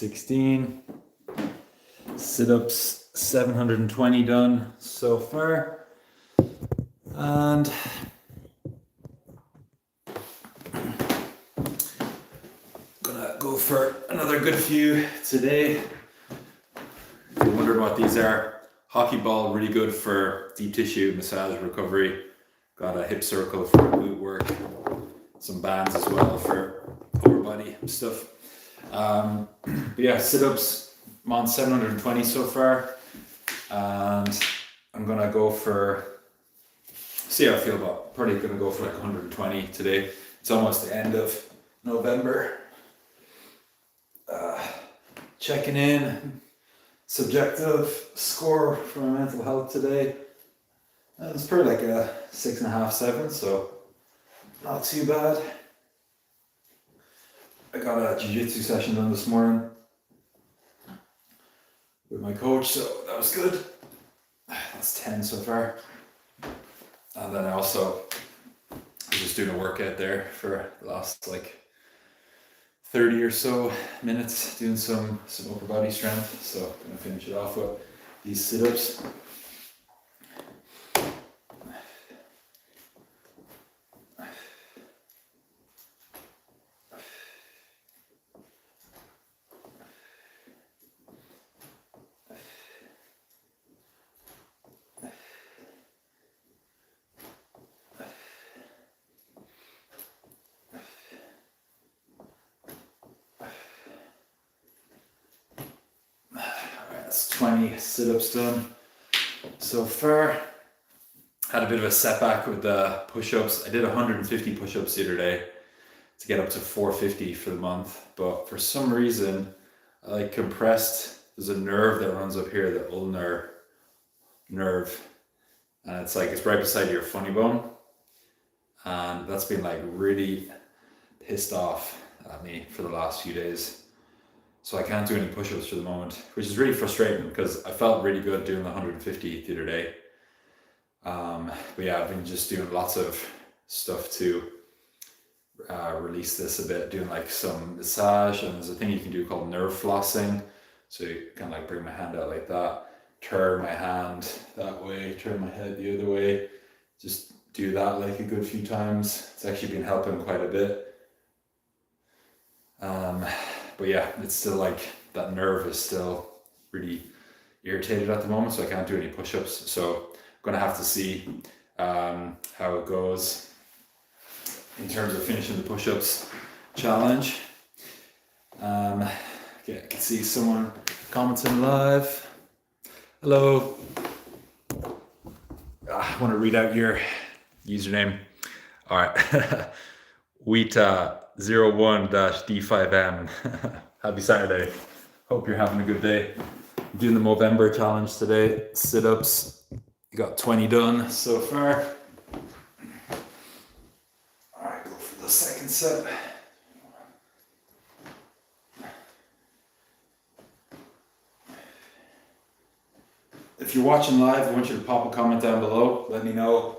16. Sit-ups, 720 done so far. And gonna go for another good few today. If you're wondering what these are, hockey ball, really good for deep tissue massage recovery. Got a hip circle for glute work, some bands as well for upper body stuff. But yeah, sit-ups, I'm on 720 so far, and I'm gonna go for, see how I feel about, probably gonna go for like 120 today. It's almost the end of November. Checking in, subjective score for my mental health today. It's probably like a 6.5, 7, so not too bad. I got a jiu-jitsu session done this morning with my coach, so that was good. That's 10 so far. And then I also was just doing a workout there for the last like 30 or so minutes, doing some upper body strength. So I'm gonna finish it off with these sit-ups. That's 20 sit-ups done so far. Had a bit of a setback with the push-ups. I did 150 push-ups the other day to get up to 450 for the month, but for some reason I like compressed. There's a nerve that runs up here, the ulnar nerve, and it's right beside your funny bone, and that's been like really pissed off at me for the last few days. So I can't do any push-ups for the moment, which is really frustrating because I felt really good doing the 150 the other day. But yeah, I've been just doing lots of stuff to release this a bit, doing like some massage, and there's a thing you can do called nerve flossing. So you can like bring my hand out like that, turn my hand that way, turn my head the other way, just do that like a good few times. It's actually been helping quite a bit. But yeah, it's still like that nerve is still really irritated at the moment, so I can't do any push-ups. So I'm gonna have to see how it goes in terms of finishing the push-ups challenge. Yeah, I can see someone commenting live. Hello. I want to read out your username. All right. Weta01-D5M. Happy Saturday. Hope you're having a good day. I'm doing the Movember challenge today. Sit-ups. You got 20 done so far. All right, go for the second set. If you're watching live, I want you to pop a comment down below. Let me know,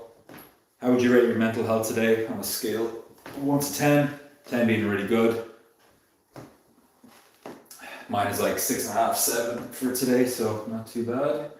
how would you rate your mental health today on a scale of 1 to 10? 10 being really good. Mine is like 6.5, 7 for today, so not too bad.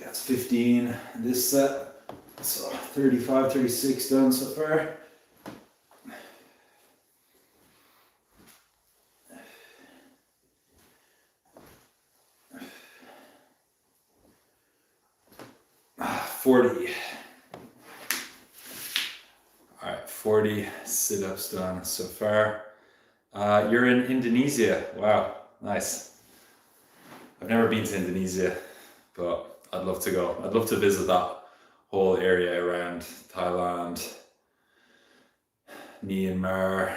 That's 15 in this set. So 35, 36 done so far. Ah, 40. All right, 40 sit-ups done so far. You're in Indonesia. Wow, nice. I've never been to Indonesia, but I'd love to go. I'd love to visit that whole area around Thailand, Myanmar,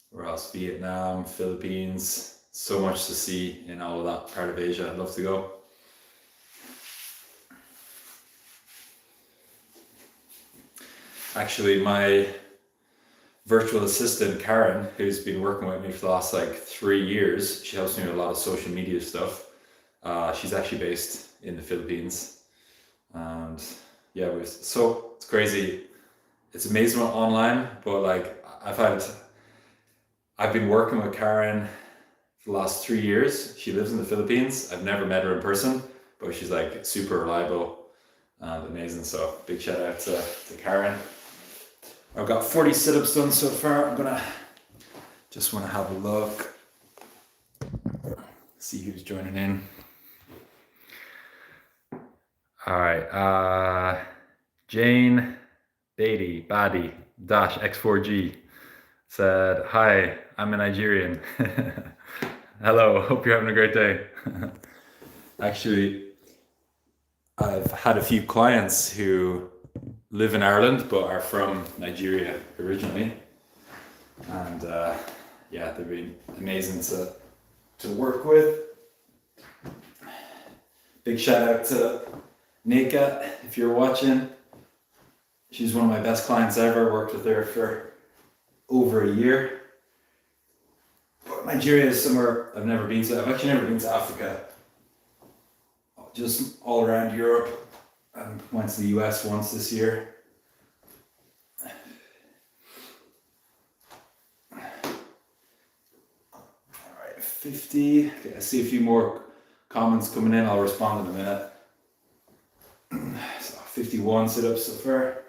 where else? Vietnam, Philippines. So much to see in all of that part of Asia. I'd love to go. Actually, my virtual assistant, Karen, who's been working with me for the last like 3 years. She helps me with a lot of social media stuff. She's actually based in the Philippines. And yeah, so it's crazy. It's amazing online, but like I've been working with Karen for the last 3 years. She lives in the Philippines. I've never met her in person, but she's like super reliable and amazing. So big shout out to Karen. I've got 40 sit-ups done so far. Just want to have a look, see who's joining in. All right, Jane Beatty dash X4G said, "Hi, I'm a Nigerian." Hello, hope you're having a great day. Actually, I've had a few clients who live in Ireland but are from Nigeria originally, and yeah, they've been amazing to work with. Big shout out to Nika if you're watching. She's one of my best clients ever. Worked with her for over a year. But Nigeria is somewhere I've never been to. I've actually never been to Africa. Just all around Europe. Went to the US once this year. Alright, 50. Okay, I see a few more comments coming in. I'll respond in a minute. So 51 sit-ups so far.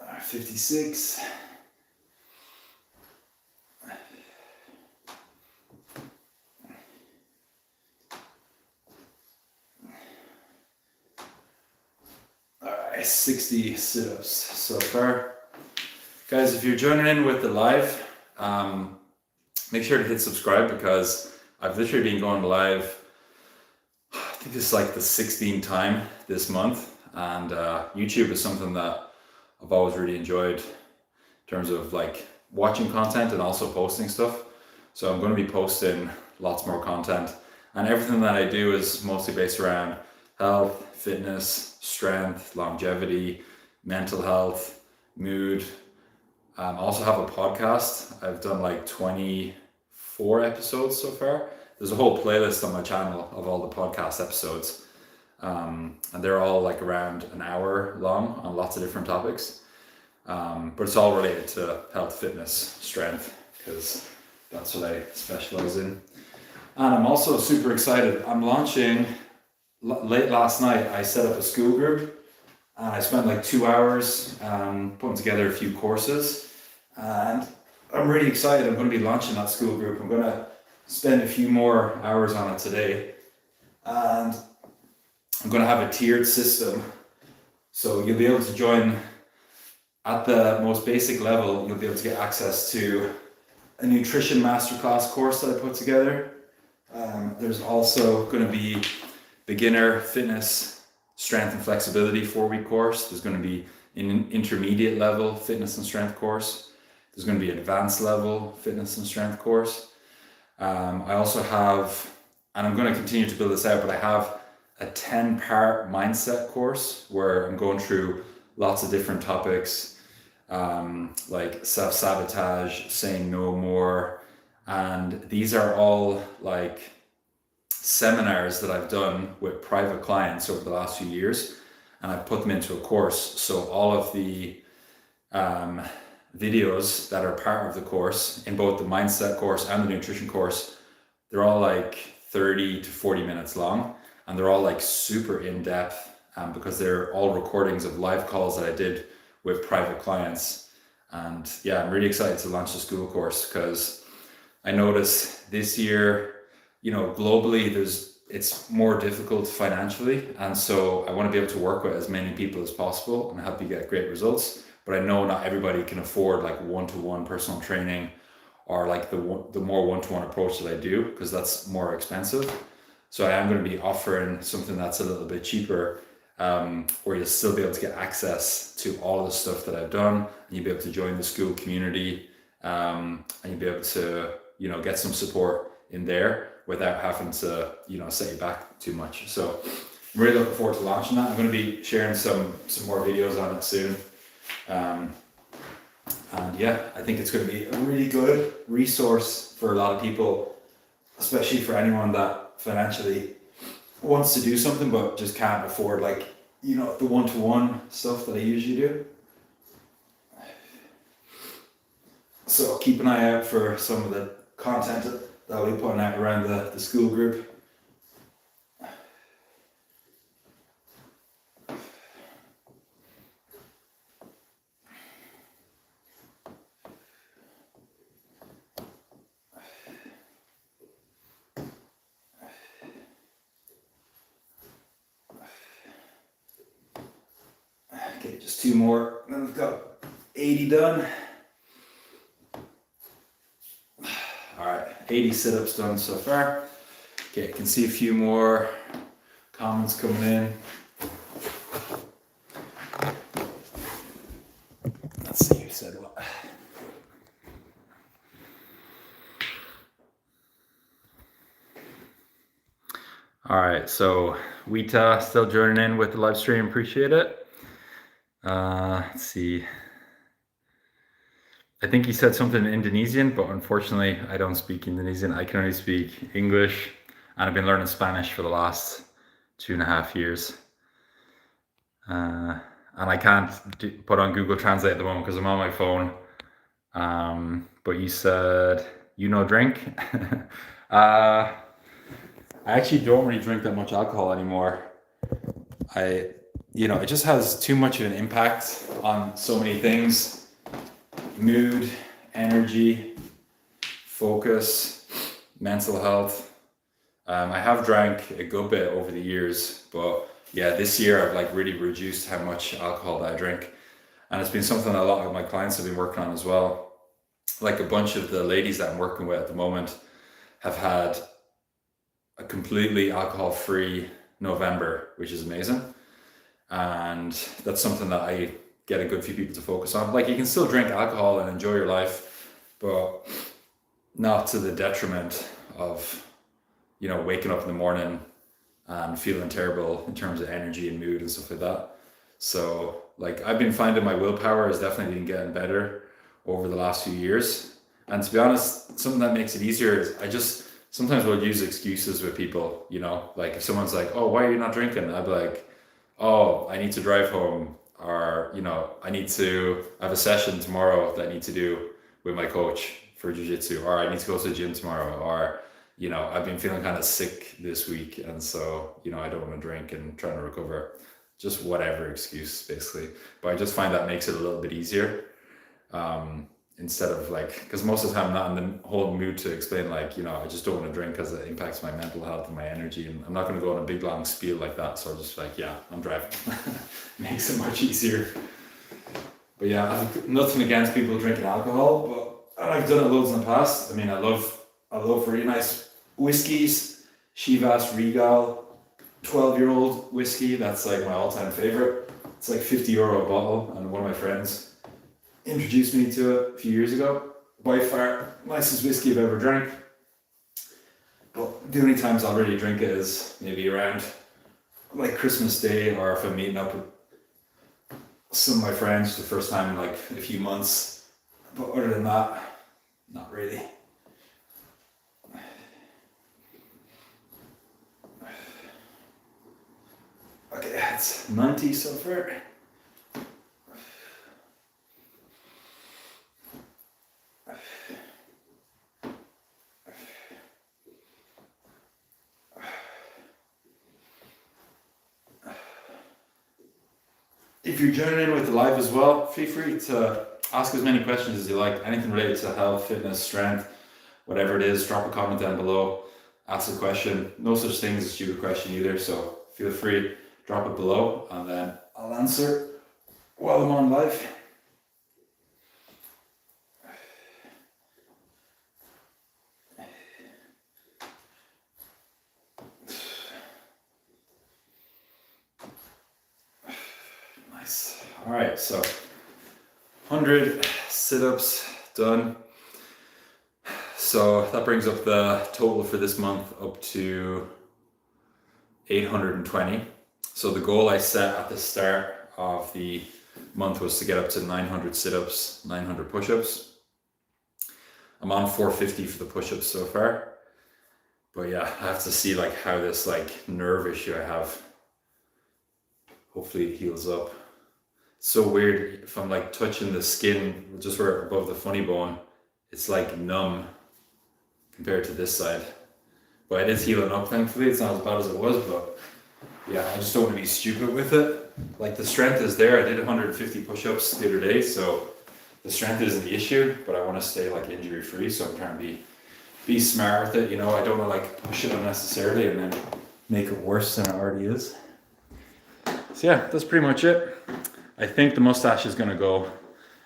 Alright, 56. Alright, 60 sit-ups so far. Guys, if you're joining in with the live, make sure to hit subscribe because I've literally been going live, I think this is like the 16th time this month, and YouTube is something that I've always really enjoyed in terms of like watching content and also posting stuff. So I'm going to be posting lots more content, and everything that I do is mostly based around health, fitness, strength, longevity, mental health, mood. I also have a podcast. I've done like 24 episodes so far. There's a whole playlist on my channel of all the podcast episodes. And they're all like around an hour long on lots of different topics. But it's all related to health, fitness, strength, because that's what I specialize in. And I'm also super excited. I'm launching, late last night, I set up a school group. And I spent like 2 hours putting together a few courses. And I'm really excited. I'm going to be launching that school group. I'm going to spend a few more hours on it today. And I'm going to have a tiered system. So you'll be able to join at the most basic level. You'll be able to get access to a nutrition masterclass course that I put together. There's also going to be beginner fitness, strength and flexibility 4-week course. There's going to be an intermediate level fitness and strength course. There's going to be an advanced level fitness and strength course. I also have, and I'm going to continue to build this out, but I have a 10-part mindset course where I'm going through lots of different topics, like self-sabotage, saying no more. And these are all like seminars that I've done with private clients over the last few years, and I've put them into a course. So all of the videos that are part of the course in both the mindset course and the nutrition course, they're all like 30 to 40 minutes long, and they're all like super in-depth because they're all recordings of live calls that I did with private clients. And yeah, I'm really excited to launch the school course because I noticed this year, globally, it's more difficult financially, and so I want to be able to work with as many people as possible and help you get great results. But I know not everybody can afford like one-to-one personal training or like the more one-to-one approach that I do, because that's more expensive. So I am going to be offering something that's a little bit cheaper, where you'll still be able to get access to all of the stuff that I've done, and you'll be able to join the school community, and you'll be able to get some support in there without having to, set you back too much. So I'm really looking forward to launching that. I'm going to be sharing some more videos on it soon. And yeah, I think it's going to be a really good resource for a lot of people, especially for anyone that financially wants to do something but just can't afford the one-to-one stuff that I usually do. So keep an eye out for some of the content that I'll be putting out around the school group. Okay, just 2 more, then we've got 80 done. Alright, 80 sit-ups done so far. Okay, you can see a few more comments coming in. Let's see who said what. Alright, so Wita still joining in with the live stream, appreciate it. Let's see. I think he said something in Indonesian, but unfortunately I don't speak Indonesian. I can only speak English, and I've been learning Spanish for the last 2.5 years. And I can't put on Google Translate at the moment because I'm on my phone. But you said, drink? I actually don't really drink that much alcohol anymore. It just has too much of an impact on so many things. Mood, energy, focus, mental health. I have drank a good bit over the years, but yeah, this year I've really reduced how much alcohol that I drink. And it's been something a lot of my clients have been working on as well. Like a bunch of the ladies that I'm working with at the moment have had a completely alcohol-free November, which is amazing. And that's something that I get a good few people to focus on. You can still drink alcohol and enjoy your life, but not to the detriment of, waking up in the morning and feeling terrible in terms of energy and mood and stuff like that. So I've been finding my willpower has definitely been getting better over the last few years. And to be honest, something that makes it easier is I just sometimes will use excuses with people, if someone's like, oh, why are you not drinking? I'd be like, oh, I need to drive home, or, I have a session tomorrow that I need to do with my coach for jiu-jitsu, or I need to go to the gym tomorrow, or, I've been feeling kind of sick this week, and so, I don't want to drink and trying to recover. Just whatever excuse, basically. But I just find that makes it a little bit easier. Instead of because most of the time I'm not in the whole mood to explain I just don't want to drink because it impacts my mental health and my energy, and I'm not going to go on a big long spiel like that. So I'm just yeah, I'm driving. Makes it much easier. But yeah, I've nothing against people drinking alcohol, but I've done it loads in the past. I mean, I love really nice whiskeys. Chivas Regal 12-year-old whiskey. That's my all-time favorite. It's €50 a bottle, and one of my friends introduced me to it a few years ago. By far, nicest whiskey I've ever drank. But the only times I'll really drink it is maybe around Christmas Day, or if I'm meeting up with some of my friends for the first time in a few months. But other than that, not really. Okay, that's 90 so far. If you're joining in with the live as well, feel free to ask as many questions as you like. Anything related to health, fitness, strength, whatever it is, drop a comment down below, ask a question. No such thing as a stupid question either, so feel free, drop it below, and then I'll answer while I'm on live. Nice. All right, so 100 sit-ups done. So that brings up the total for this month up to 820. So the goal I set at the start of the month was to get up to 900 sit-ups, 900 push-ups. I'm on 450 for the push-ups so far. But yeah, I have to see like how this like nerve issue I have, hopefully it heals up. It's so weird, if I'm like touching the skin just where above the funny bone, it's like numb compared to this side. But it is healing up, thankfully. It's not as bad as it was, but yeah, I just don't want to be stupid with it. Like the strength is there. I did 150 push-ups the other day, so the strength isn't the issue, but I want to stay like injury free, so I'm trying to be smart with it, you know. I don't want to like push it unnecessarily and then make it worse than it already is. So yeah, that's pretty much it. I think the mustache is gonna go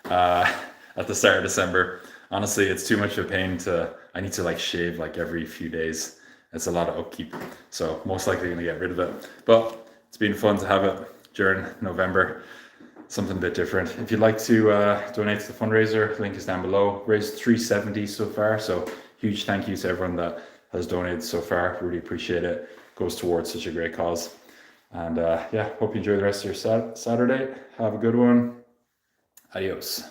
at the start of December. Honestly, it's too much of a pain I need to like shave like every few days. It's a lot of upkeep, so most likely gonna get rid of it. But it's been fun to have it during November, something a bit different. If you'd like to donate to the fundraiser, link is down below. Raised 370 so far, so huge thank you to everyone that has donated so far. Really appreciate it. Goes towards such a great cause. And yeah, hope you enjoy the rest of your Saturday. Have a good one. Adios.